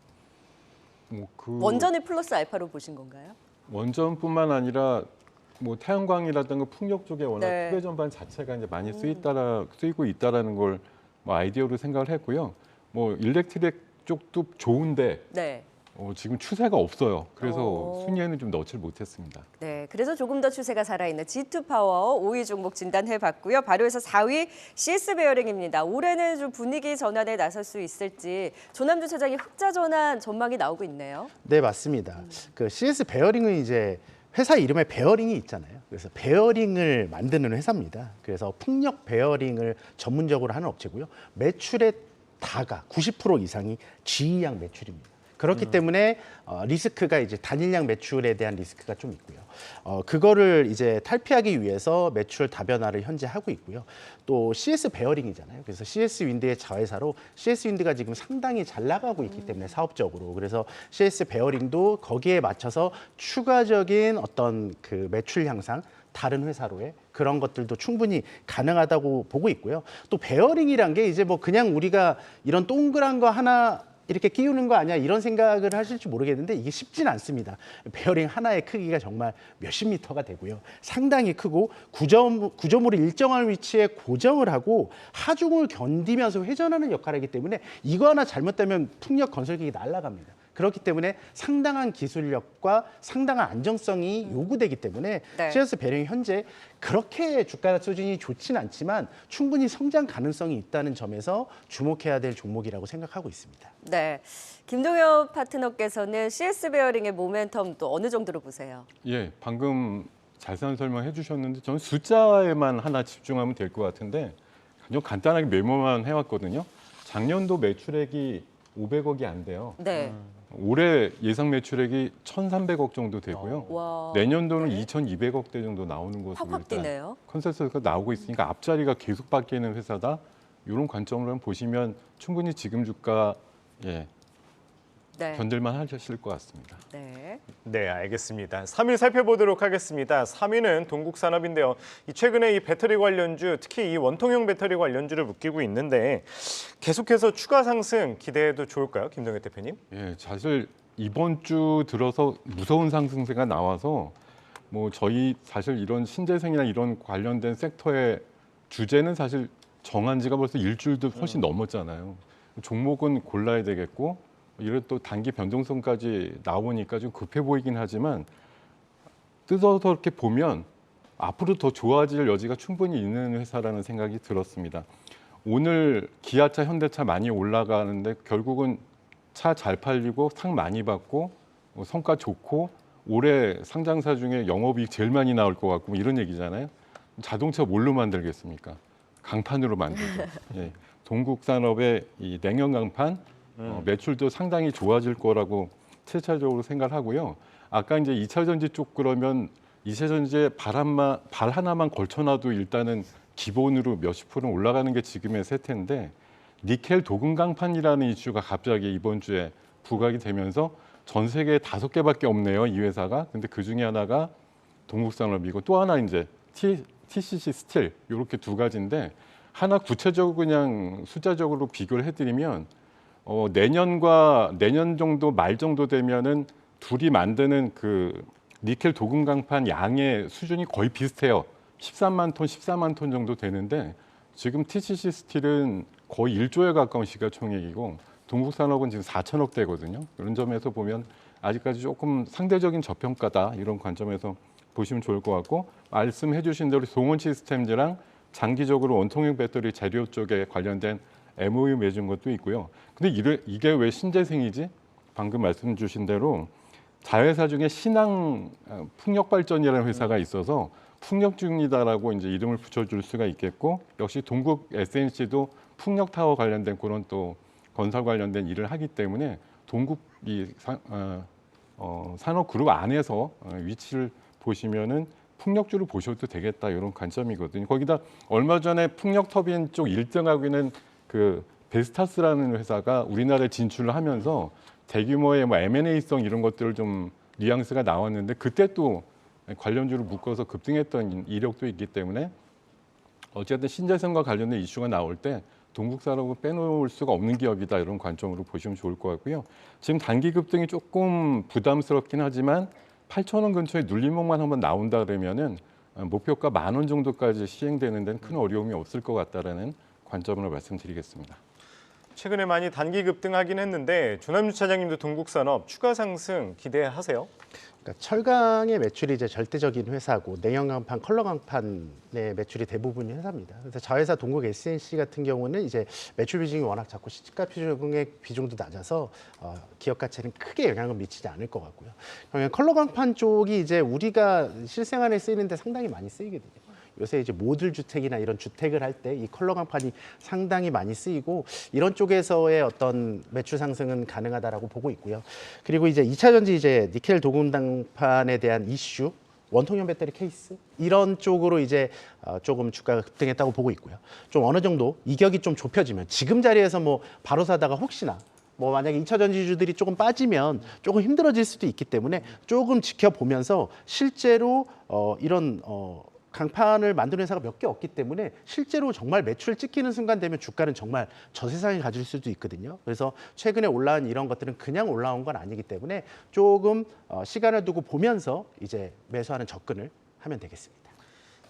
원전을 플러스 알파로 보신 건가요? 원전뿐만 아니라 태양광이라든가 풍력 쪽에 워낙 네. 수배 전반 자체가 이제 많이 쓰이고 있다라는 걸 아이디어로 생각을 했고요. 일렉트릭 쪽도 좋은데 네. 지금 추세가 없어요. 그래서 순위에는 좀 넣지를 못했습니다. 네, 그래서 조금 더 추세가 살아있는 G2파워 5위 종목 진단해봤고요. 바로 해서 4위 CS 베어링입니다. 올해는 좀 분위기 전환에 나설 수 있을지 조남준 차장이 흑자 전환 전망이 나오고 있네요. 네, 맞습니다. 그 CS 베어링은 이제 회사 이름에 베어링이 있잖아요. 그래서 베어링을 만드는 회사입니다. 그래서 풍력 베어링을 전문적으로 하는 업체고요. 매출의 다가 90% 이상이 GE양 매출입니다. 그렇기 때문에 리스크가 이제 단일량 매출에 대한 리스크가 좀 있고요. 그거를 이제 탈피하기 위해서 매출 다변화를 현재 하고 있고요. 또 CS 베어링이잖아요. 그래서 CS 윈드의 자회사로 CS 윈드가 지금 상당히 잘 나가고 있기 때문에 사업적으로 그래서 CS 베어링도 거기에 맞춰서 추가적인 어떤 그 매출 향상 다른 회사로의 그런 것들도 충분히 가능하다고 보고 있고요. 또 베어링이란 게 이제 그냥 우리가 이런 동그란 거 하나 이렇게 끼우는 거 아니야 이런 생각을 하실지 모르겠는데 이게 쉽진 않습니다. 베어링 하나의 크기가 정말 몇십 미터가 되고요. 상당히 크고 구조물을 일정한 위치에 고정을 하고 하중을 견디면서 회전하는 역할을 하기 때문에 이거 하나 잘못되면 풍력 건설기기 날아갑니다. 그렇기 때문에 상당한 기술력과 상당한 안정성이 요구되기 때문에 네. CS 베어링이 현재 그렇게 주가 수준이 좋지는 않지만 충분히 성장 가능성이 있다는 점에서 주목해야 될 종목이라고 생각하고 있습니다. 네, 김동엽 파트너께서는 CS 베어링의 모멘텀 또 어느 정도로 보세요? 예, 방금 자세한 설명해 주셨는데 저는 숫자에만 하나 집중하면 될 것 같은데 그냥 간단하게 메모만 해왔거든요. 작년도 매출액이 500억이 안 돼요. 네. 올해 예상 매출액이 1,300억 정도 되고요. 와. 내년도는 네. 2,200억대 정도 나오는 것으로 확확 일단 뛰네요. 컨센서스가 나오고 있으니까 앞자리가 계속 바뀌는 회사다. 이런 관점으로 보시면 충분히 지금 주가 네. 견딜만 하실 것 같습니다. 네. 네, 알겠습니다. 3위 살펴보도록 하겠습니다. 3위는 동국산업인데요. 최근에 이 배터리 관련주, 특히 이 원통형 배터리 관련주를 묶이고 있는데 계속해서 추가 상승 기대해도 좋을까요, 김동엽 대표님? 예, 사실 이번 주 들어서 무서운 상승세가 나와서 뭐 저희 사실 이런 신재생이나 이런 관련된 섹터의 주제는 사실 정한 지가 벌써 일주일도 훨씬 넘었잖아요. 종목은 골라야 되겠고 이런 또 단기 변동성까지 나오니까 좀 급해 보이긴 하지만 뜯어서 이렇게 보면 앞으로 더 좋아질 여지가 충분히 있는 회사라는 생각이 들었습니다. 오늘 기아차, 현대차 많이 올라가는데 결국은 차 잘 팔리고 상 많이 받고 성과 좋고 올해 상장사 중에 영업이익 제일 많이 나올 것 같고 뭐 이런 얘기잖아요. 자동차 뭘로 만들겠습니까? 강판으로 만들죠. 예. 동국산업의 이 냉연 강판 매출도 상당히 좋아질 거라고 실질적으로 생각하고요. 아까 이제 2차 전지 쪽 그러면 2차 전지에 발 하나만 걸쳐놔도 일단은 기본으로 몇십 프로 올라가는 게 지금의 세태인데 니켈 도금 강판이라는 이슈가 갑자기 이번 주에 부각이 되면서 전 세계에 5개밖에 없네요, 이 회사가. 근데 그 중에 하나가 동국산업이고 또 하나 이제 TCC 스틸 이렇게 두 가지인데 하나 구체적으로 그냥 숫자적으로 비교를 해드리면 내년 정도 말 정도 되면은 둘이 만드는 그 니켈 도금 강판 양의 수준이 거의 비슷해요. 13만 톤, 14만 톤 정도 되는데 지금 TCC 스틸은 거의 1조에 가까운 시가총액이고 동국산업은 지금 4천억 대거든요. 그런 점에서 보면 아직까지 조금 상대적인 저평가다 이런 관점에서 보시면 좋을 것 같고 말씀해 주신 대로 동원 시스템즈랑 장기적으로 원통형 배터리 재료 쪽에 관련된 MOU 맺은 것도 있고요. 근데 이게 왜 신재생이지? 방금 말씀 주신 대로 자회사 중에 신항 풍력발전이라는 회사가 있어서 풍력 중이다라고 이제 이름을 붙여줄 수가 있겠고 역시 동국 SNC도 풍력 타워 관련된 그런 또 건설 관련된 일을 하기 때문에 동국 이 산업 그룹 안에서 위치를 보시면은 풍력주를 보셔도 되겠다 이런 관점이거든요. 거기다 얼마 전에 풍력 터빈 쪽 1등하고 있는 그 베스타스라는 회사가 우리나라에 진출을 하면서 대규모의 뭐 M&A성 이런 것들을 좀 뉘앙스가 나왔는데 그때 또 관련주를 묶어서 급등했던 이력도 있기 때문에 어쨌든 신재생과 관련된 이슈가 나올 때 동국산업은 빼놓을 수가 없는 기업이다 이런 관점으로 보시면 좋을 것 같고요. 지금 단기 급등이 조금 부담스럽긴 하지만 8,000원 근처에 눌림목만 한번 나온다 그러면은 목표가 10,000원 정도까지 시행되는 데는 큰 어려움이 없을 것 같다라는 관점으로 말씀드리겠습니다. 최근에 많이 단기 급등하긴 했는데 조남주 차장님도 동국산업 추가 상승 기대하세요? 그러니까 철강의 매출이 이제 절대적인 회사고 냉연 강판, 컬러 강판의 매출이 대부분인 회사입니다. 그래서 자회사 동국 SNC 같은 경우는 이제 매출 비중이 워낙 작고 시가총액 비중도 낮아서 기업 가치에는 크게 영향을 미치지 않을 것 같고요. 그러면 컬러 강판 쪽이 이제 우리가 실생활에 쓰이는데 상당히 많이 쓰이거든요. 요새 이제 모듈 주택이나 이런 주택을 할 때 이 컬러 강판이 상당히 많이 쓰이고 이런 쪽에서의 어떤 매출 상승은 가능하다라고 보고 있고요. 그리고 이제 2차 전지 이제 니켈 도금 강판에 대한 이슈, 원통형 배터리 케이스 이런 쪽으로 이제 조금 주가가 급등했다고 보고 있고요. 좀 어느 정도 이격이 좀 좁혀지면 지금 자리에서 뭐 바로 사다가 혹시나 뭐 만약에 2차 전지주들이 조금 빠지면 조금 힘들어질 수도 있기 때문에 조금 지켜보면서 실제로 이런 강판을 만드는 회사가 몇 개 없기 때문에 실제로 정말 매출 찍히는 순간 되면 주가는 정말 저 세상에 가질 수도 있거든요. 그래서 최근에 올라온 이런 것들은 그냥 올라온 건 아니기 때문에 조금 시간을 두고 보면서 이제 매수하는 접근을 하면 되겠습니다.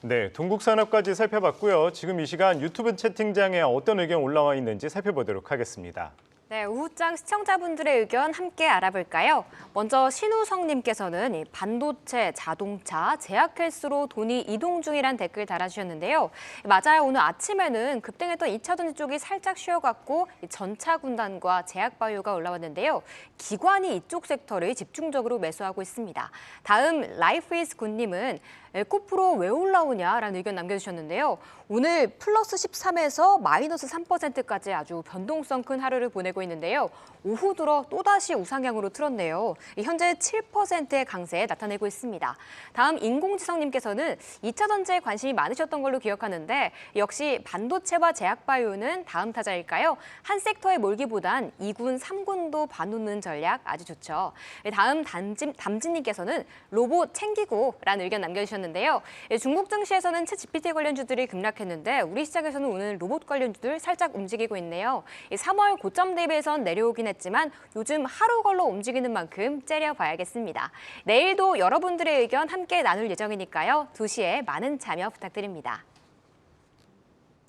네, 동국산업까지 살펴봤고요. 지금 이 시간 유튜브 채팅장에 어떤 의견 올라와 있는지 살펴보도록 하겠습니다. 네, 우후장 시청자분들의 의견 함께 알아볼까요? 먼저 신우성님께서는 이 반도체, 자동차, 제약 헬스로 돈이 이동 중이란 댓글 달아주셨는데요. 맞아요, 오늘 아침에는 급등했던 2차 전지 쪽이 살짝 쉬어갔고 전차 군단과 제약 바이오가 올라왔는데요. 기관이 이쪽 섹터를 집중적으로 매수하고 있습니다. 다음 라이프이즈 굿님은 에코프로 왜 올라오냐라는 의견 남겨주셨는데요. 오늘 플러스 13에서 마이너스 3%까지 아주 변동성 큰 하루를 보내고 있는데요. 오후 들어 또다시 우상향으로 틀었네요. 현재 7%의 강세 나타내고 있습니다. 다음 인공지성님께서는 2차 전지에 관심이 많으셨던 걸로 기억하는데 역시 반도체와 제약바이오는 다음 타자일까요? 한 섹터에 몰기보단 2군, 3군도 봐놓는 전략 아주 좋죠. 다음 담진님께서는 로봇 챙기고라는 의견 남겨주셨는데요. 중국 증시에서는 챗GPT 관련주들이 급락했는데 우리 시장에서는 오늘 로봇 관련주들 살짝 움직이고 있네요. 3월 고점 대비해선 내려오긴 했지만 요즘 하루 걸러 움직이는 만큼 째려봐야겠습니다. 내일도 여러분들의 의견 함께 나눌 예정이니까요. 2시에 많은 참여 부탁드립니다.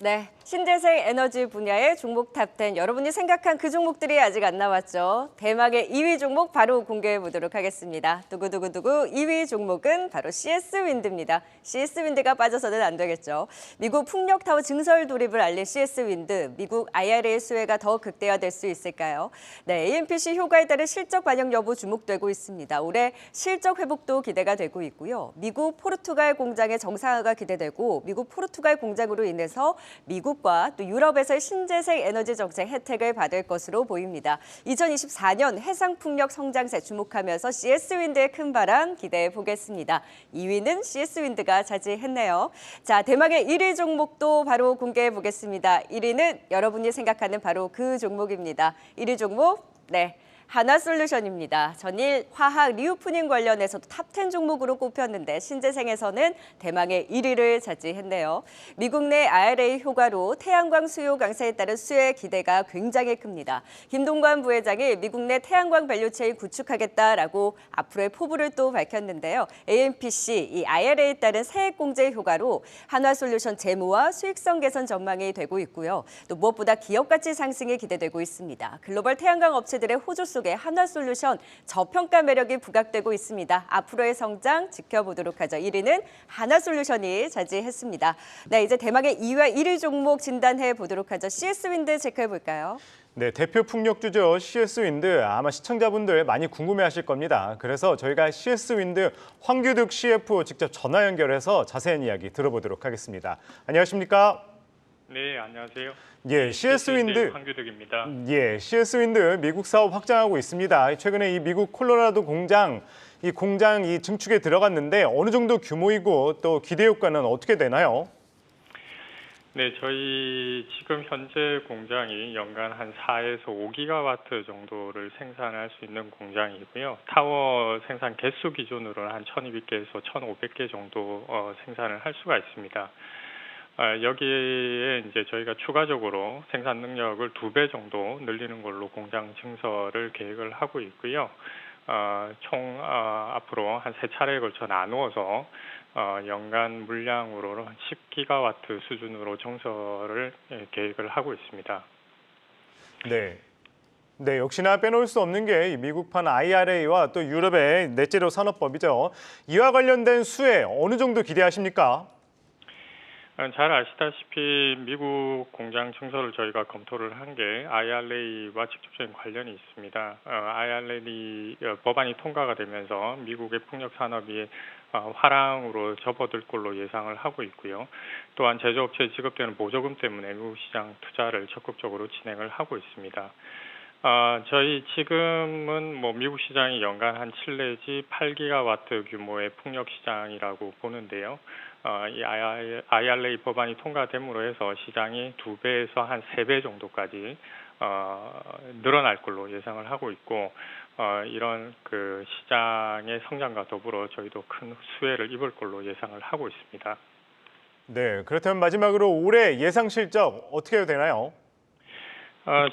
네, 신재생 에너지 분야의 종목 탑10 여러분이 생각한 그 종목들이 아직 안 나왔죠. 대망의 2위 종목 바로 공개해 보도록 하겠습니다. 두구두구두구 2위 종목은 바로 CS윈드입니다. CS윈드가 빠져서는 안 되겠죠. 미국 풍력타워 증설 돌입을 알린 CS윈드, 미국 IRA 수혜가 더 극대화될 수 있을까요? 네, AMPC 효과에 따른 실적 반영 여부 주목되고 있습니다. 올해 실적 회복도 기대가 되고 있고요. 미국 포르투갈 공장의 정상화가 기대되고 미국 포르투갈 공장으로 인해서 미국과 또 유럽에서의 신재생 에너지 정책 혜택을 받을 것으로 보입니다. 2024년 해상풍력 성장세 주목하면서 CS윈드의 큰 바람 기대해 보겠습니다. 2위는 CS윈드가 차지했네요. 자, 대망의 1위 종목도 바로 공개해 보겠습니다. 1위는 여러분이 생각하는 바로 그 종목입니다. 1위 종목, 네. 하나솔루션입니다. 전일 화학 리오프닝 관련해서도 탑10 종목으로 꼽혔는데 신재생에서는 대망의 1위를 차지했네요. 미국 내 IRA 효과로 태양광 수요 강세에 따른 수혜 기대가 굉장히 큽니다. 김동관 부회장이 미국 내 태양광 밸류체인 구축하겠다라고 앞으로의 포부를 또 밝혔는데요. AMPC, 이 IRA에 따른 세액 공제 효과로 한화솔루션 재무와 수익성 개선 전망이 되고 있고요. 또 무엇보다 기업 가치 상승이 기대되고 있습니다. 글로벌 태양광 업체들의 호조 속에 한화솔루션 저평가 매력이 부각되고 있습니다. 앞으로의 성장 지켜보도록 하죠. 1위는 한화솔루션이 차지했습니다. 네, 이제 대망의 2위와 1위 종목 진단해 보도록 하죠. CS윈드 체크해 볼까요? 네, 대표 풍력주죠. CS윈드. 아마 시청자분들 많이 궁금해하실 겁니다. 그래서 저희가 CS윈드 황규득 CFO 직접 전화 연결해서 자세한 이야기 들어보도록 하겠습니다. 안녕하십니까? 네, 안녕하세요. 예, CS윈드 황규득입니다. 예, CS윈드 미국 사업 확장하고 있습니다. 최근에 이 미국 콜로라도 공장 이 증축에 들어갔는데 어느 정도 규모이고 또 기대 효과는 어떻게 되나요? 네, 저희 지금 현재 공장이 연간 한 4에서 5기가와트 정도를 생산할 수 있는 공장이고요. 타워 생산 개수 기준으로는 한 1,200개에서 1,500개 정도 생산을 할 수가 있습니다. 여기에 이제 저희가 추가적으로 생산 능력을 2배 정도 늘리는 걸로 공장 증설을 계획을 하고 있고요. 총 앞으로 한 3차례에 걸쳐 나누어서 연간 물량으로 한 10기가와트 수준으로 증설을 계획을 하고 있습니다. 네. 네, 역시나 빼놓을 수 없는 게 미국판 IRA와 또 유럽의 넷제로 산업법이죠. 이와 관련된 수혜 어느 정도 기대하십니까? 잘 아시다시피 미국 공장 증설을 저희가 검토를 한 게 IRA와 직접적인 관련이 있습니다. IRA 법안이 통과가 되면서 미국의 풍력 산업이 화랑으로 접어들 걸로 예상을 하고 있고요. 또한 제조업체에 지급되는 보조금 때문에 미국 시장 투자를 적극적으로 진행을 하고 있습니다. 저희 지금은 미국 시장이 연간 한 7 내지 8기가와트 규모의 풍력 시장이라고 보는데요. 이 IRA 법안이 통과됨으로 해서 시장이 2배에서 한 3배 정도까지 늘어날 걸로 예상을 하고 있고 이런 시장의 성장과 더불어 저희도 큰 수혜를 입을 걸로 예상을 하고 있습니다. 네, 그렇다면 마지막으로 올해 예상 실적 어떻게 되나요?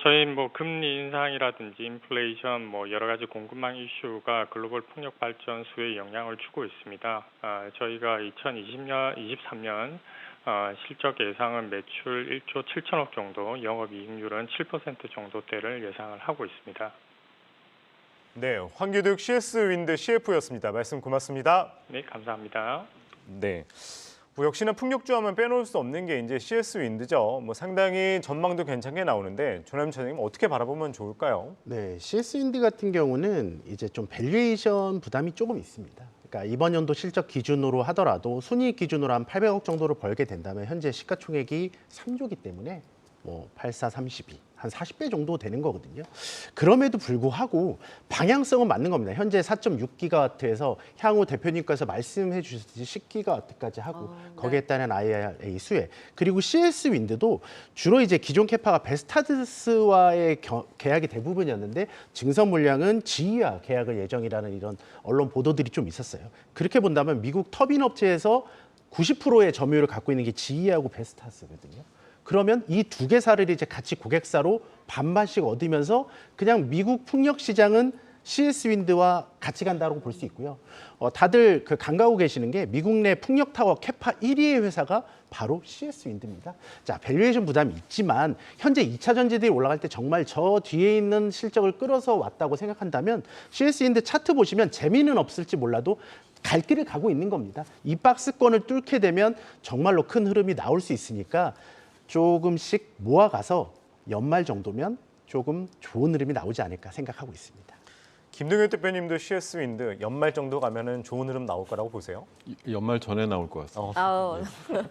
저희 뭐 금리 인상이라든지 인플레이션 뭐 여러 가지 공급망 이슈가 글로벌 풍력 발전 수에 영향을 주고 있습니다. 저희가 2023년 실적 예상은 매출 1조 7천억 정도, 영업이익률은 7% 정도대를 예상을 하고 있습니다. 네, 황규득 CS 윈드 CF였습니다. 말씀 고맙습니다. 네, 감사합니다. 네. 뭐 역시나 풍력주 하면 빼놓을 수 없는 게 이제 CS 윈드죠. 뭐 상당히 전망도 괜찮게 나오는데 조남 차장님 어떻게 바라보면 좋을까요? 네, CS 윈드 같은 경우는 이제 좀 밸류에이션 부담이 조금 있습니다. 그러니까 이번 연도 실적 기준으로 하더라도 순이익 기준으로 한 800억 정도를 벌게 된다면 현재 시가총액이 3조기 때문에 뭐 84, 32, 한 40배 정도 되는 거거든요. 그럼에도 불구하고 방향성은 맞는 겁니다. 현재 4.6기가와트에서 향후 대표님께서 말씀해 주셨듯이 10기가와트까지 하고 거기에 따른 IRA 수혜 그리고 CS 윈드도 주로 이제 기존 캐파가 베스타드스와의 계약이 대부분이었는데 증선 물량은 GE와 계약을 예정이라는 이런 언론 보도들이 좀 있었어요. 그렇게 본다면 미국 터빈 업체에서 90%의 점유율을 갖고 있는 게 GE하고 베스타스거든요. 그러면 이 두 개사를 이제 같이 고객사로 반반씩 얻으면서 그냥 미국 풍력 시장은 CS 윈드와 같이 간다고 볼 수 있고요. 다들 그 간과하고 계시는 게 미국 내 풍력 타워 캐파 1위의 회사가 바로 CS 윈드입니다. 자, 밸류에이션 부담이 있지만 현재 2차 전지들이 올라갈 때 정말 저 뒤에 있는 실적을 끌어서 왔다고 생각한다면 CS 윈드 차트 보시면 재미는 없을지 몰라도 갈 길을 가고 있는 겁니다. 이 박스권을 뚫게 되면 정말로 큰 흐름이 나올 수 있으니까 조금씩 모아가서 연말 정도면 조금 좋은 흐름이 나오지 않을까 생각하고 있습니다. 김동현 대표님도 CS 윈드 연말 정도 가면은 좋은 흐름 나올 거라고 보세요? 연말 전에 나올 것 같습니다. 아우,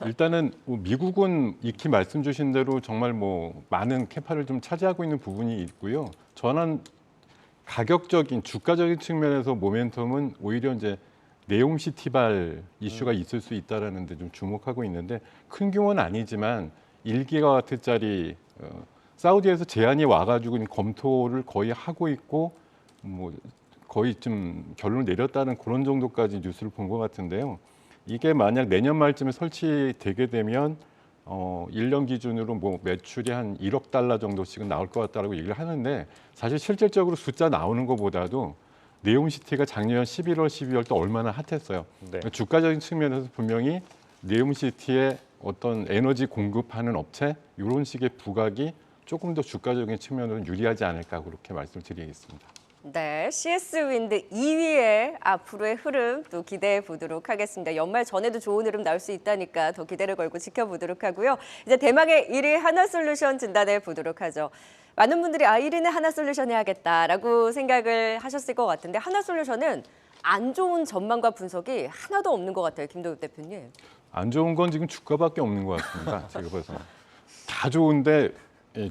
일단은 뭐 미국은 익히 말씀 주신 대로 정말 뭐 많은 캐파를 좀 차지하고 있는 부분이 있고요. 저는 가격적인 주가적인 측면에서 모멘텀은 오히려 이제 네옴시티발 이슈가 있을 수 있다라는 데 좀 주목하고 있는데 큰 규모는 아니지만 1기가와트짜리 사우디에서 제안이 와가지고 검토를 거의 하고 있고 뭐 거의 좀 결론을 내렸다는 그런 정도까지 뉴스를 본 것 같은데요. 이게 만약 내년 말쯤에 설치되게 되면 1년 기준으로 뭐 매출이 한 1억 달러 정도씩은 나올 것 같다라고 얘기를 하는데 사실 실질적으로 숫자 나오는 것보다도 네옴시티가 작년 11월, 12월 때 얼마나 핫했어요. 네. 주가적인 측면에서 분명히 네옴시티의 어떤 에너지 공급하는 업체 이런 식의 부각이 조금 더 주가적인 측면으로는 유리하지 않을까 그렇게 말씀드리겠습니다. 네, CS 윈드 2위의 앞으로의 흐름 또 기대해 보도록 하겠습니다. 연말 전에도 좋은 흐름 나올 수 있다니까 더 기대를 걸고 지켜보도록 하고요. 이제 대망의 1위 하나솔루션 진단해 보도록 하죠. 많은 분들이 1위는 하나솔루션 해야겠다라고 생각을 하셨을 것 같은데 하나솔루션은 안 좋은 전망과 분석이 하나도 없는 것 같아요, 김도엽 대표님. 안 좋은 건 지금 주가밖에 없는 것 같습니다. 제가 봐서 다 좋은데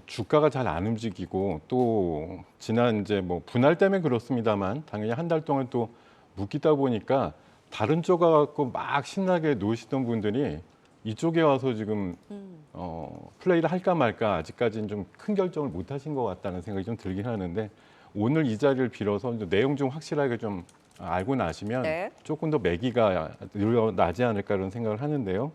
주가가 잘 안 움직이고 또 지난 이제 뭐 분할 때문에 그렇습니다만 당연히 한 달 동안 또 묶이다 보니까 다른 쪽 갖고 막 신나게 놓으시던 분들이 이쪽에 와서 지금 플레이를 할까 말까 아직까지는 좀 큰 결정을 못 하신 것 같다는 생각이 좀 들긴 하는데 오늘 이 자리를 빌어서 내용 좀 확실하게 좀 알고 나시면 네. 조금 더 매기가 늘어나지 않을까 그런 생각을 하는데요.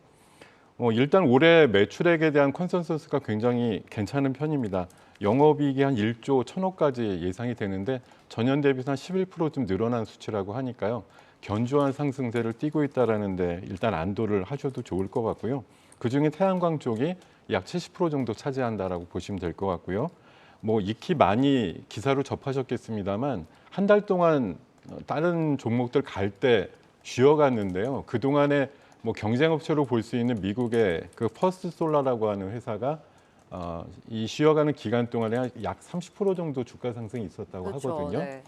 일단 올해 매출액에 대한 컨센서스가 굉장히 괜찮은 편입니다. 영업이익이 한 1조 1,000억까지 예상이 되는데 전년 대비해서 한 11%좀 늘어난 수치라고 하니까요. 견조한 상승세를 띠고 있다라는데 일단 안도를 하셔도 좋을 것 같고요. 그중에 태양광 쪽이 약 70% 정도 차지한다라고 보시면 될 것 같고요. 뭐 익히 많이 기사로 접하셨겠습니다만 한 달 동안 다른 종목들 갈 때 쉬어갔는데요. 그 동안에 뭐 경쟁업체로 볼 수 있는 미국의 그 퍼스트 솔라라고 하는 회사가 이 쉬어가는 기간 동안에 약 30% 정도 주가 상승이 있었다고 그렇죠, 하거든요. 네.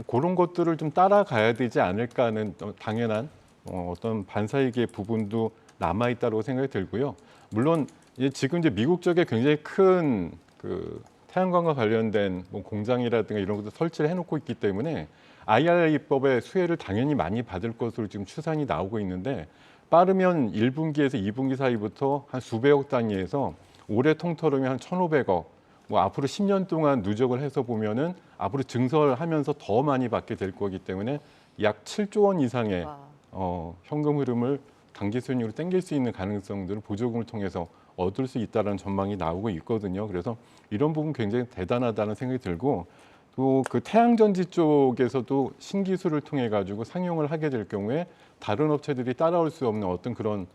그런 것들을 좀 따라가야 되지 않을까 하는 당연한 어떤 반사이익의 부분도 남아 있다고 생각이 들고요. 물론 지금 이제 미국 쪽에 굉장히 큰 그 태양광과 관련된 뭐 공장이라든가 이런 것도 설치를 해놓고 있기 때문에 IRA법의 수혜를 당연히 많이 받을 것으로 지금 추산이 나오고 있는데 빠르면 1분기에서 2분기 사이부터 한 수백억 단위에서 올해 통틀으면 한 1,500억, 뭐 앞으로 10년 동안 누적을 해서 보면은 앞으로 증설하면서 더 많이 받게 될 거기 때문에 약 7조 원 이상의 와. 현금 흐름을 당기 수익률을 땡길 수 있는 가능성들을 보조금을 통해서 얻을 수 있다는 전망이 나오고 있거든요. 그래서 이런 부분 굉장히 대단하다는 생각이 들고 또 그 태양전지 쪽에서도 신기술을 통해 가지고 상용을 하게 될 경우에 다른 업체들이 따라올 수 없는 어떤 그런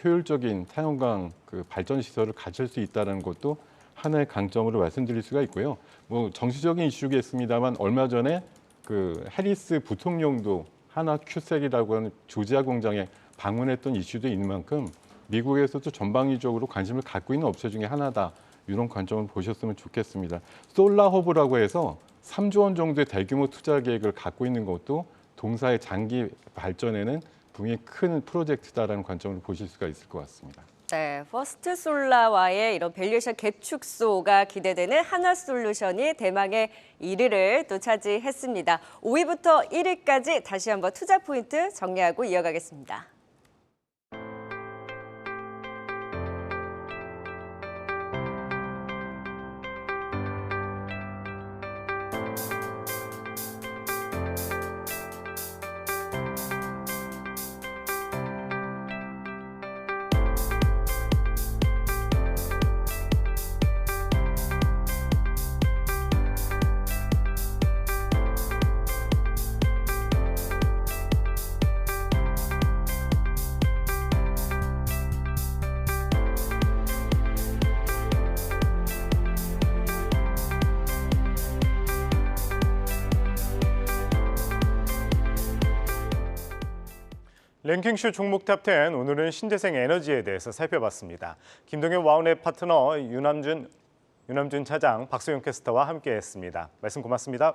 효율적인 태양광 그 발전 시설을 갖출 수 있다는 것도 하나의 강점으로 말씀드릴 수가 있고요. 뭐 정치적인 이슈겠습니다만 얼마 전에 그 해리스 부통령도 하나 큐셀이라고 하는 조지아 공장에 방문했던 이슈도 있는 만큼 미국에서도 전방위적으로 관심을 갖고 있는 업체 중에 하나다. 이런 관점을 보셨으면 좋겠습니다. 솔라허브라고 해서 3조 원 정도의 대규모 투자 계획을 갖고 있는 것도 동사의 장기 발전에는 분명히 큰 프로젝트다라는 관점을 보실 수가 있을 것 같습니다. 네, 퍼스트솔라와의 이런 밸류에이션 갭 축소가 기대되는 하나솔루션이 대망의 1위를 또 차지했습니다. 5위부터 1위까지 다시 한번 투자 포인트 정리하고 이어가겠습니다. 랭킹쇼 종목 탑10 오늘은 신재생 에너지에 대해서 살펴봤습니다. 김동현 와운의 파트너 윤남준 차장, 박소영 캐스터와 함께했습니다. 말씀 고맙습니다.